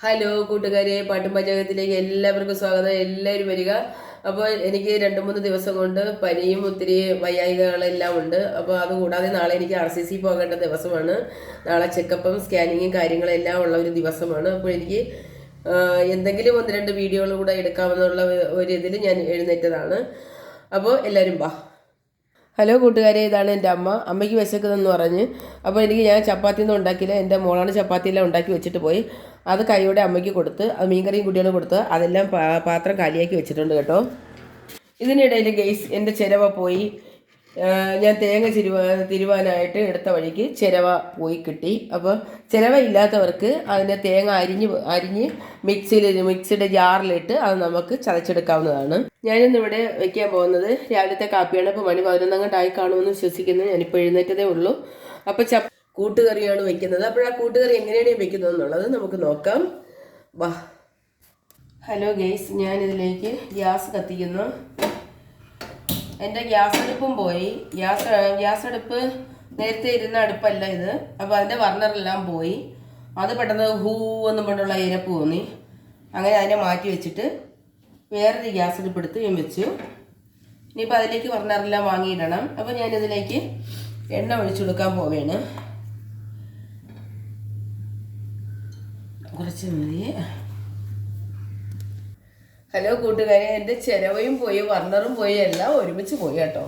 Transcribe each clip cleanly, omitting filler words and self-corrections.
Hello കൂട്ടുകാരെ, പാട്ടും പാചകത്തിലേക്ക് എല്ലാവർക്കും സ്വാഗതം. എല്ലാവരും വരിക. അപ്പോൾ എനിക്ക് 2-3 ദിവസം കൊണ്ട് പനിയും ഒത്തിരി വയ്യായികകളെല്ലാം ഉണ്ട്. അപ്പോൾ അതുകൂടാതെ നാളെ എനിക്ക് RCC പോകേണ്ട ദിവസമാണ്. നാളെ ചെക്കപ്പും സ്കാനിങ്ങും കാര്യങ്ങളെല്ലാം ഉള്ള ഒരു ദിവസമാണ്. അപ്പോൾ എനിക്ക് എന്തെങ്കിലും 1-2 വീഡിയോകൾ കൂടെ എടുക്കാമെന്നുള്ള ഒരു ഇതിൽ ഞാൻ എഴുന്നേറ്റതാണ്. അപ്പോൾ എല്ലാവരും വാ. ഹലോ കൂട്ടുകാരെ, ഇതാണ് എൻ്റെ അമ്മ. അമ്മയ്ക്ക് വിശക്കുന്നതെന്ന് പറഞ്ഞ് അപ്പോൾ ഞാൻ ചപ്പാത്തിയൊന്നും ഉണ്ടാക്കിയില്ല. എൻ്റെ മോളാണ് ചപ്പാത്തിയെല്ലാം ഉണ്ടാക്കി വെച്ചിട്ട് പോയി. അത് കൈയോടെ അമ്മയ്ക്ക് കൊടുത്ത്, അത് മീൻകറിയും കുട്ടികളും കൊടുത്ത് അതെല്ലാം പാത്രം കാലിയാക്കി വെച്ചിട്ടുണ്ട് കേട്ടോ. ഇതിനിടയിൽ ഗെയ്സ് എൻ്റെ ചിരവ പോയി. ഞാൻ തേങ്ങ തിരുവാനായിട്ട് എടുത്ത വഴിക്ക് ചിരവ പോയി കിട്ടി. അപ്പോൾ ചിരവ ഇല്ലാത്തവർക്ക് അതിൻ്റെ തേങ്ങ അരിഞ്ഞ് മിക്സിയുടെ ജാറിലിട്ട് അത് നമുക്ക് ചതച്ചെടുക്കാവുന്നതാണ്. ഞാനിന്നിവിടെ വയ്ക്കാൻ പോകുന്നത് രാവിലത്തെ കാപ്പിയാണ്. ഇപ്പോൾ മണി 11 ആയി കാണുമെന്ന് വിശ്വസിക്കുന്നു. ഞാനിപ്പോൾ എഴുന്നേറ്റതേ ഉള്ളൂ. അപ്പോൾ കൂട്ടുകറിയാണ് വെക്കുന്നത്. അപ്പോൾ ആ കൂട്ടുകറി എങ്ങനെയാണ് വെക്കുന്നത് എന്നുള്ളത് നമുക്ക് നോക്കാം. വാ. ഹലോ ഗെയ്സ്, ഞാനിതിലേക്ക് ഗ്യാസ് കത്തിക്കുന്നു. എൻ്റെ ഗ്യാസ് അടുപ്പും പോയി. ഗ്യാസ് അടുപ്പ് നേരത്തെ ഇരുന്ന അടുപ്പല്ല ഇത്. അപ്പോൾ അതിൻ്റെ ബർണറെല്ലാം പോയി. അത് പെട്ടെന്ന് ഹൂ എന്നും കൊണ്ടുള്ള ഇരപ്പ് തോന്നി. അങ്ങനെ അതിനെ മാറ്റി വെച്ചിട്ട് വേറൊരു ഗ്യാസ് അടുപ്പ് എടുത്ത് ഞാൻ വെച്ചു. ഇനിയിപ്പോൾ അതിലേക്ക് ബർണറെല്ലാം വാങ്ങിയിടണം. അപ്പോൾ ഞാനിതിലേക്ക് എണ്ണ ഒഴിച്ചു കൊടുക്കാൻ പോവുകയാണ്. കുറച്ച് മതി. ഹലോ കൂട്ടുകാരെ, എൻ്റെ ചിരവയും പോയി, വർണ്ണറും പോയി, എല്ലാം ഒരുമിച്ച് പോയി കേട്ടോ.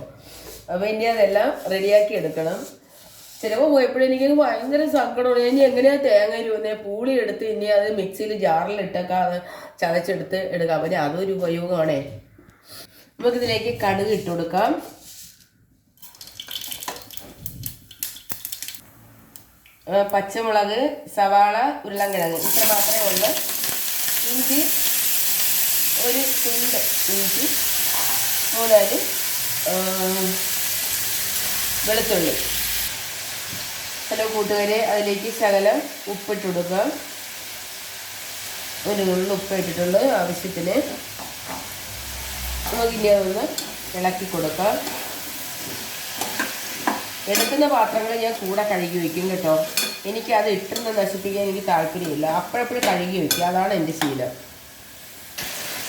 അപ്പോൾ ഇനി അതെല്ലാം റെഡിയാക്കി എടുക്കണം. ചിരവ പോയപ്പോഴെനിക്ക് ഭയങ്കര സങ്കടമാണ്. ഇനി എങ്ങനെയാണ് തേങ്ങ ഇരുവുന്നത്? പൂളി എടുത്ത് ഇനി അത് മിക്സിയിൽ ജാറിലിട്ടൊക്കെ അത് ചതച്ചെടുത്ത് എടുക്കാം. പിന്നെ അതൊരു ഉപയോഗമാണേ. നമുക്കിതിലേക്ക് കടുക് ഇട്ട് കൊടുക്കാം. പച്ചമുളക്, സവാള, ഉരുളൻകിഴങ്ങ് ഇത്ര മാത്രമേ ഉള്ളൂ. ഇഞ്ചി, ഒരു തുണ്ട് ഇഞ്ചി, 3 വെളുത്തുള്ളി. ഹലോ കൂട്ടുകാരെ, അതിലേക്ക് ശകലം ഉപ്പിട്ട് കൊടുക്കാം. ഒരു നുള്ളു ഉപ്പ് ഇട്ടിട്ടുള്ളൂ ആവശ്യത്തിന്. നമുക്കിനി അതൊന്ന് ഇളക്കി കൊടുക്കാം. എടുക്കുന്ന പാത്രങ്ങൾ ഞാൻ കൂടെ കഴുകി വയ്ക്കും കേട്ടോ. എനിക്കത് ഇട്ടൊന്ന് നശിപ്പിക്കാൻ എനിക്ക് താല്പര്യമില്ല. അപ്പോഴപ്പോഴും കഴുകി വയ്ക്കുക, അതാണ് എൻ്റെ ശീലം.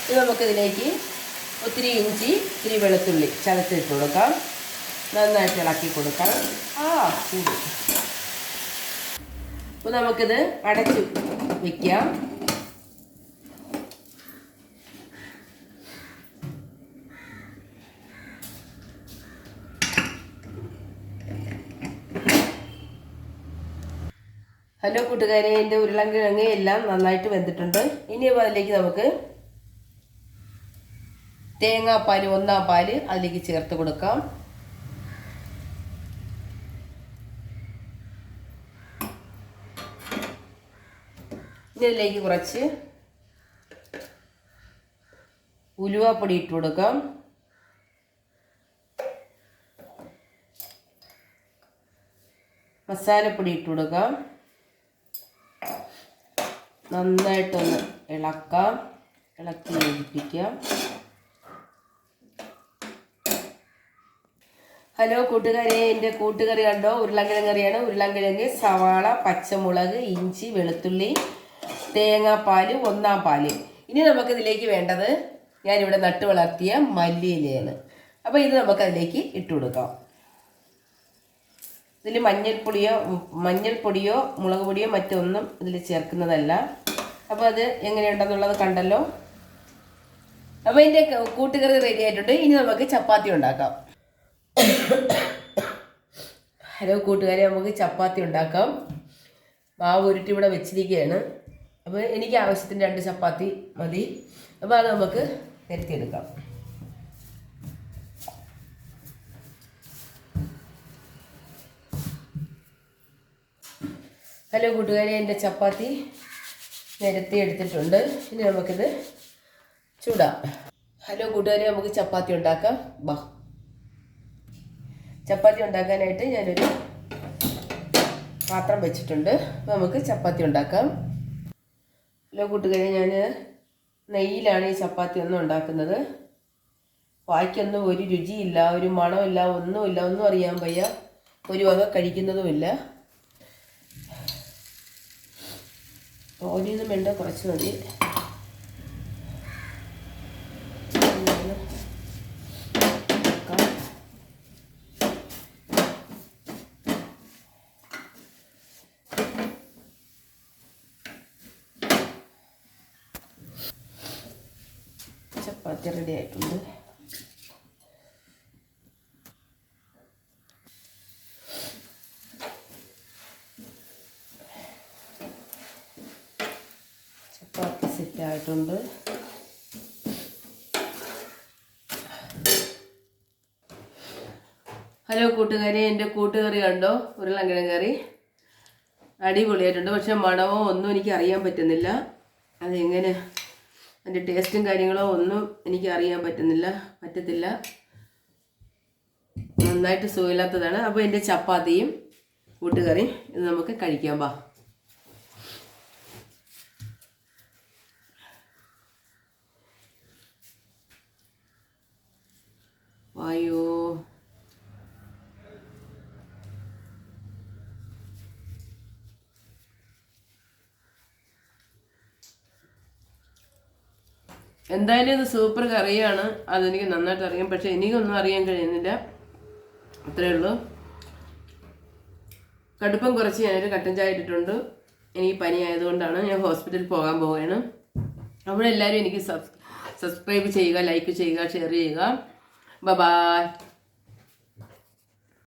ഇത് നമുക്കിതിലേക്ക് ഒത്തിരി ഇഞ്ചി, ഇത്തിരി വെളുത്തുള്ളി ചതച്ചിട്ട് കൊടുക്കാം. നന്നായിട്ട് ഇളക്കി കൊടുക്കാം. ചൂട്. അപ്പോൾ നമുക്കിത് അടച്ച് വയ്ക്കാം. ഹലോ കൂട്ടുകാരെ, എൻ്റെ ഉരുളൻകിഴങ്ങ് എല്ലാം നന്നായിട്ട് വെന്തിട്ടുണ്ട്. ഇനി അതിലേക്ക് നമുക്ക് തേങ്ങാപ്പാൽ, 1 പാല് അതിലേക്ക് ചേർത്ത് കൊടുക്കാം. ഇതിലേക്ക് കുറച്ച് ഉലുവാപ്പൊടി ഇട്ട് കൊടുക്കാം. മസാലപ്പൊടി ഇട്ട് കൊടുക്കാം. നന്നായിട്ടൊന്ന് ഇളക്കി യോജിപ്പിക്കാം. ഹലോ കൂട്ടുകാരെ, എൻ്റെ കൂട്ടുകറി കണ്ടോ? ഉരുളൻകിഴങ്ങ് കറിയാണ്. ഉരുളൻകിഴങ്ങ്, സവാള, പച്ചമുളക്, ഇഞ്ചി, വെളുത്തുള്ളി, തേങ്ങാപ്പാൽ, 1 പാല്. ഇനി നമുക്കിതിലേക്ക് വേണ്ടത് ഞാനിവിടെ നട്ട് വളർത്തിയ മല്ലിയിലയാണ്. അപ്പോൾ ഇത് നമുക്കതിലേക്ക് ഇട്ട് കൊടുക്കാം. ഇതിൽ മഞ്ഞൾപ്പൊടിയോ മുളക് പൊടിയോ മറ്റൊന്നും ഇതിൽ ചേർക്കുന്നതല്ല. അപ്പോൾ അത് എങ്ങനെയുണ്ടെന്നുള്ളത് കണ്ടല്ലോ. അപ്പോൾ ഇതിൻ്റെ കൂട്ടുകറി റെഡി ആയിട്ടുണ്ട്. ഇനി നമുക്ക് ചപ്പാത്തി ഉണ്ടാക്കാം. ഹലോ കൂട്ടുകാരെ, നമുക്ക് ചപ്പാത്തി ഉണ്ടാക്കാം. മാവ് ഉരുട്ടി ഇവിടെ വെച്ചിരിക്കുകയാണ്. അപ്പോൾ എനിക്ക് ആവശ്യത്തിന് 2 ചപ്പാത്തി മതി. അപ്പോൾ അത് നമുക്ക് നിരത്തിയെടുക്കാം. ഹലോ കൂട്ടുകാരെ, എൻ്റെ ചപ്പാത്തി നിരത്തി എടുത്തിട്ടുണ്ട്. ഇനി നമുക്കിത് ചൂടാം. ഹലോ കൂട്ടുകാരെ, നമുക്ക് ചപ്പാത്തി ഉണ്ടാക്കാം. വാ. ചപ്പാത്തി ഉണ്ടാക്കാനായിട്ട് ഞാനൊരു പാത്രം വെച്ചിട്ടുണ്ട്. അപ്പോൾ നമുക്ക് ചപ്പാത്തി ഉണ്ടാക്കാം. ഹലോ കൂട്ടുകാരെ, ഞാൻ നെയ്യിലാണ് ഈ ചപ്പാത്തി ഉണ്ടാക്കുന്നത്. വായ്ക്കൊന്നും ഒരു രുചിയില്ല, ഒരു മണമില്ല, ഒന്നും അറിയാൻ വയ്യ. ഒരു വക കഴിക്കുന്നതുമില്ല. ഓയിലൊന്നും വേണ്ട, കുറച്ച് മതി. ചപ്പാത്തി റെഡി ആയിട്ടുണ്ട്. ചപ്പാത്തി സെറ്റായിട്ടുണ്ട്. ഹലോ കൂട്ടുകാരെ, എൻ്റെ കൂട്ടുകറി കണ്ടോ? ഉരുളൻകിഴങ്ങ് കറി അടിപൊളിയായിട്ടുണ്ട്. പക്ഷെ മണമോ ഒന്നും എനിക്ക് അറിയാൻ പറ്റുന്നില്ല. അതെങ്ങനെ അതിൻ്റെ ടേസ്റ്റും കാര്യങ്ങളോ ഒന്നും എനിക്ക് അറിയാൻ പറ്റത്തില്ല. നന്നായിട്ട് സുഖമില്ലാത്തതാണ്. അപ്പോൾ എൻ്റെ ചപ്പാത്തിയും കൂട്ടുകറിയും ഇത് നമുക്ക് കഴിക്കാം. വായോ, എന്തായാലും ഇത് സൂപ്പർ കറിയാണ്. അതെനിക്ക് നന്നായിട്ട് അറിയാം. പക്ഷെ എനിക്കൊന്നും അറിയാൻ കഴിയുന്നില്ല. അത്രയേ ഉള്ളൂ. കടുപ്പം കുറച്ച് ഞാനൊരു കട്ടൻ ചായ ഇട്ടിട്ടുണ്ട്. എനിക്ക് പനി ആയതുകൊണ്ടാണ്. ഞാൻ ഹോസ്പിറ്റലിൽ പോകാൻ പോവുകയാണ്. അവിടെ എല്ലാവരും എനിക്ക് സബ്സ്ക്രൈബ് ചെയ്യുക, ലൈക്ക് ചെയ്യുക, ഷെയർ ചെയ്യുക. ബൈ.